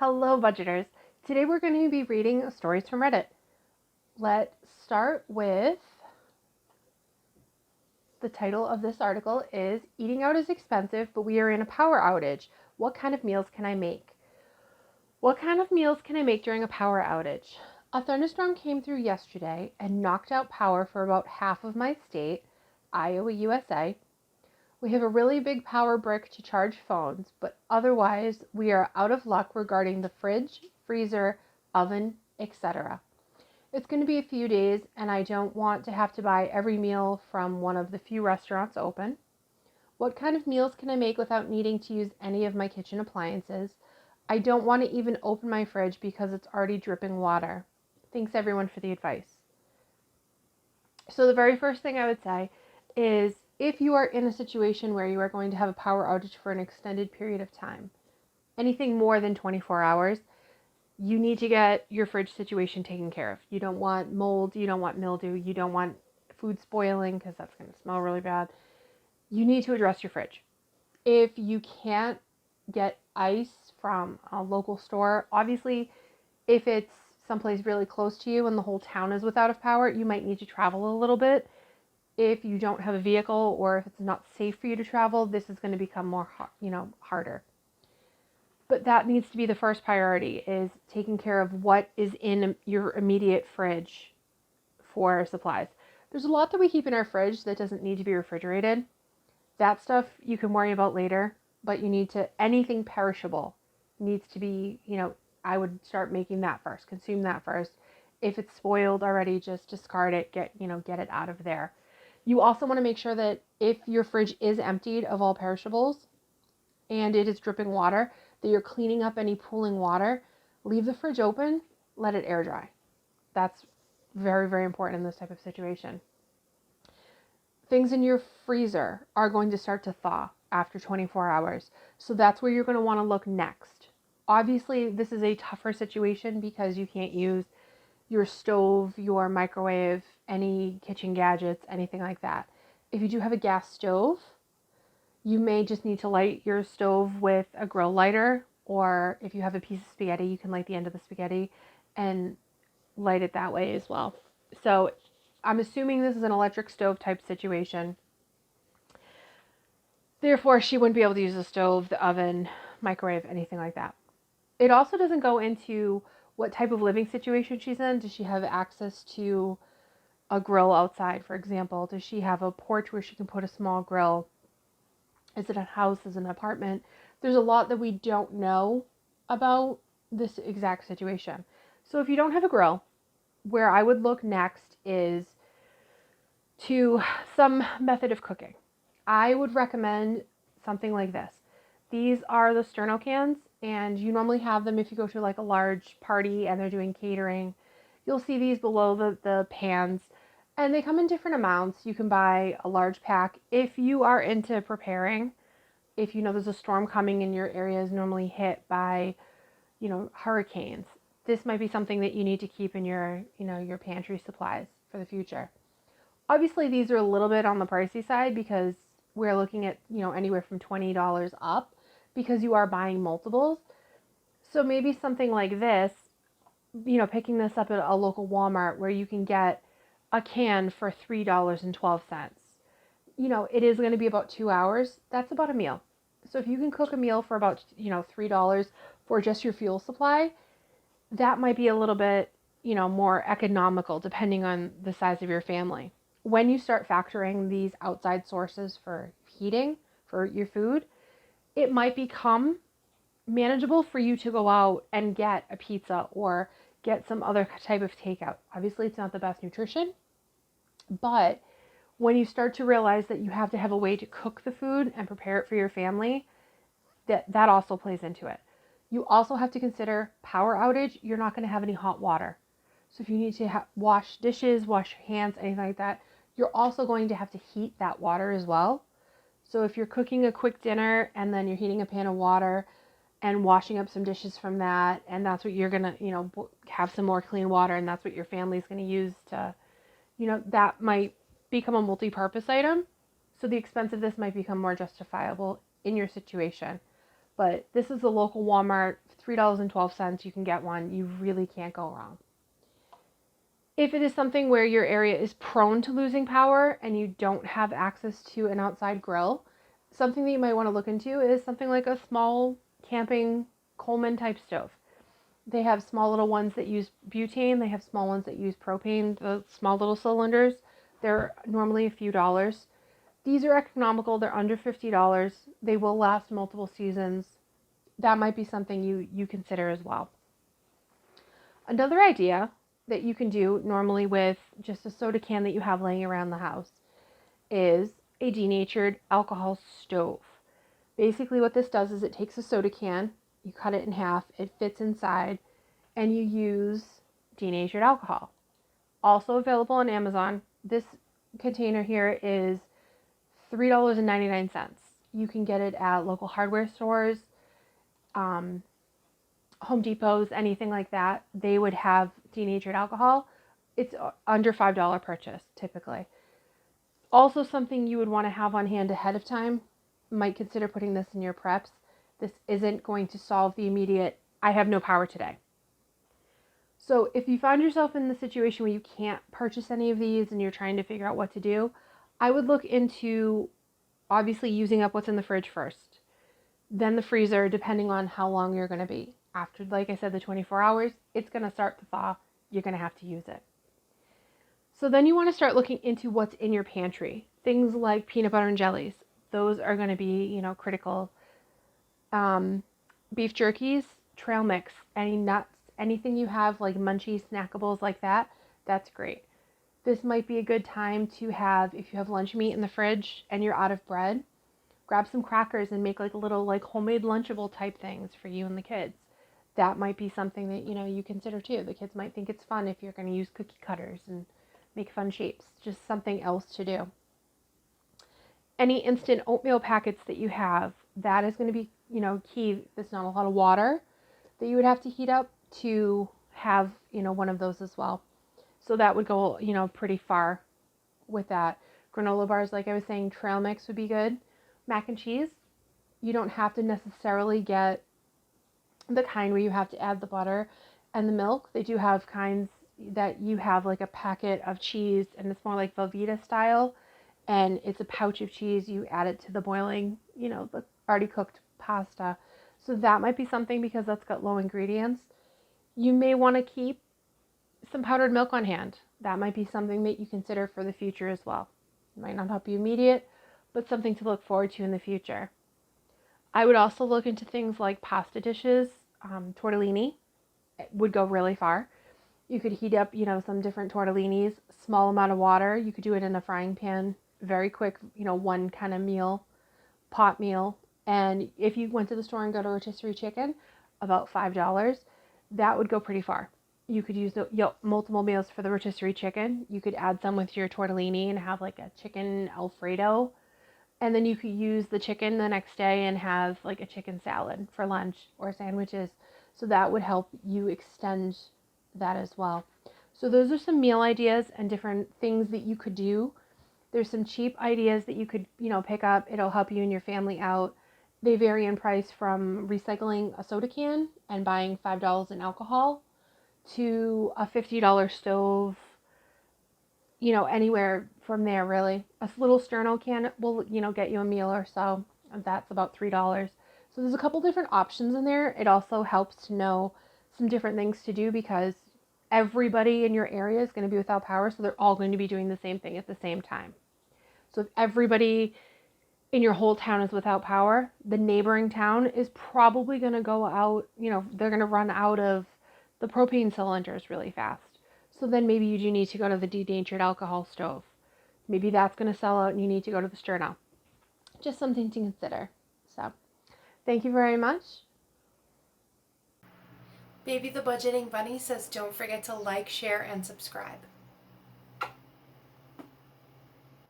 Hello, budgeters. Today we're going to be reading stories from Reddit. Let's start with the title of this article is Eating Out is Expensive, but we are in a power outage. What kind of meals can I make? What kind of meals can I make during a power outage? A thunderstorm came through yesterday and knocked out power for about half of my state, Iowa, USA. We have a really big power brick to charge phones, but otherwise we are out of luck regarding the fridge, freezer, oven, etc. It's going to be a few days and I don't want to have to buy every meal from one of the few restaurants open. What kind of meals can I make without needing to use any of my kitchen appliances? I don't want to even open my fridge because it's already dripping water. Thanks everyone for the advice. So the very first thing I would say is if you are in a situation where you are going to have a power outage for an extended period of time, anything more than 24 hours, you need to get your fridge situation taken care of. You don't want mold, you don't want mildew, you don't want food spoiling because that's going to smell really bad. You need to address your fridge. If you can't get ice from a local store, obviously if it's someplace really close to you and the whole town is without power, you might need to travel a little bit. If you don't have a vehicle or if it's not safe for you to travel, this is going to become more, harder. But that needs to be the first priority, is taking care of what is in your immediate fridge for supplies. There's a lot that we keep in our fridge that doesn't need to be refrigerated. That stuff you can worry about later, but anything perishable needs to be, I would start making that first, consume that first. If it's spoiled already, just discard it, get it out of there. You also want to make sure that if your fridge is emptied of all perishables and it is dripping water, that you're cleaning up any pooling water. Leave the fridge open, let it air dry. That's very, very important in this type of situation. Things in your freezer are going to start to thaw after 24 hours. So that's where you're going to want to look next. Obviously, this is a tougher situation because you can't use your stove, your microwave, any kitchen gadgets, anything like that. If you do have a gas stove, you may just need to light your stove with a grill lighter, or if you have a piece of spaghetti, you can light the end of the spaghetti and light it that way as well. So I'm assuming this is an electric stove type situation. Therefore, she wouldn't be able to use the stove, the oven, microwave, anything like that. It also doesn't go into what type of living situation she's in. Does she have access to a grill outside, for example? Does she have a porch where she can put a small grill? Is it a house? Is it an apartment? There's a lot that we don't know about this exact situation. So if you don't have a grill, where I would look next is to some method of cooking. I would recommend something like this. These are the sterno cans, and you normally have them if you go to like a large party and they're doing catering. You'll see these below the pans, and they come in different amounts. You can buy a large pack if you are into preparing. If you know there's a storm coming and your area is normally hit by, hurricanes, this might be something that you need to keep in your pantry supplies for the future. Obviously, these are a little bit on the pricey side because we're looking at, anywhere from $20 up because you are buying multiples. So maybe something like this, picking this up at a local Walmart where you can get a can for $3.12. It is going to be about 2 hours. That's about a meal. So if you can cook a meal for about, $3 for just your fuel supply, that might be a little bit, more economical depending on the size of your family. When you start factoring these outside sources for heating for your food, it might become manageable for you to go out and get a pizza or get some other type of takeout. Obviously, it's not the best nutrition, but when you start to realize that you have to have a way to cook the food and prepare it for your family, that also plays into it. You also have to consider power outage. You're not going to have any hot water. So if you need to wash dishes, wash your hands, anything like that, you're also going to have to heat that water as well. So if you're cooking a quick dinner and then you're heating a pan of water and washing up some dishes from that, and that's what you're going to, have some more clean water, and that's what your family's going to use to, that might become a multi-purpose item. So the expense of this might become more justifiable in your situation. But this is the local Walmart, $3.12. You can get one. You really can't go wrong. If it is something where your area is prone to losing power and you don't have access to an outside grill, something that you might want to look into is something like a small camping Coleman type stove. They have small little ones that use butane. They have small ones that use propane, the small little cylinders. They're normally a few dollars. These are economical. They're under $50. They will last multiple seasons. That might be something you consider as well. Another idea that you can do normally with just a soda can that you have laying around the house is a denatured alcohol stove. Basically what this does is it takes a soda can, you cut it in half, it fits inside, and you use denatured alcohol. Also available on Amazon. This container here is $3.99. You can get it at local hardware stores, Home Depots, anything like that. They would have denatured alcohol. It's under $5 purchase typically. Also something you would want to have on hand ahead of time. Might consider putting this in your preps. This isn't going to solve the immediate, I have no power today. So if you find yourself in the situation where you can't purchase any of these and you're trying to figure out what to do, I would look into obviously using up what's in the fridge first. Then the freezer, depending on how long you're going to be. After, like I said, the 24 hours, it's going to start to thaw. You're going to have to use it. So then you want to start looking into what's in your pantry. Things like peanut butter and jellies. Those are going to be, critical. Beef jerkies, trail mix, any nuts, anything you have like munchies, snackables like that, that's great. This might be a good time to have, if you have lunch meat in the fridge and you're out of bread, grab some crackers and make like little like homemade Lunchable type things for you and the kids. That might be something that, you consider too. The kids might think it's fun if you're going to use cookie cutters and make fun shapes. Just something else to do. Any instant oatmeal packets that you have, that is going to be, key. There's not a lot of water that you would have to heat up to have, one of those as well. So that would go, pretty far with that. Granola bars, like I was saying, trail mix would be good. Mac and cheese, you don't have to necessarily get the kind where you have to add the butter and the milk. They do have kinds that you have like a packet of cheese and it's more like Velveeta style, and it's a pouch of cheese. You add it to the boiling, the already cooked pasta. So that might be something because that's got low ingredients. You may want to keep some powdered milk on hand. That might be something that you consider for the future as well. It might not help you immediate, but something to look forward to in the future. I would also look into things like pasta dishes. Tortellini would go really far. You could heat up, some different tortellinis, small amount of water. You could do it in a frying pan, very quick, one kind of meal, pot meal. And if you went to the store and got a rotisserie chicken, about $5, that would go pretty far. You could use multiple meals for the rotisserie chicken. You could add some with your tortellini and have like a chicken Alfredo. And then you could use the chicken the next day and have like a chicken salad for lunch or sandwiches. So that would help you extend that as well. So those are some meal ideas and different things that you could do. There's some cheap ideas that you could, pick up. It'll help you and your family out. They vary in price from recycling a soda can and buying $5 in alcohol to a $50 stove, anywhere from there really. A little sterno can will, get you a meal or so. And that's about $3. So there's a couple different options in there. It also helps to know some different things to do because everybody in your area is going to be without power. So they're all going to be doing the same thing at the same time. So if everybody in your whole town is without power, the neighboring town is probably going to go out, they're going to run out of the propane cylinders really fast. So then maybe you do need to go to the denatured alcohol stove. Maybe that's going to sell out and you need to go to the sterno. Just something to consider. So thank you very much. Baby the Budgeting Bunny says don't forget to like, share, and subscribe.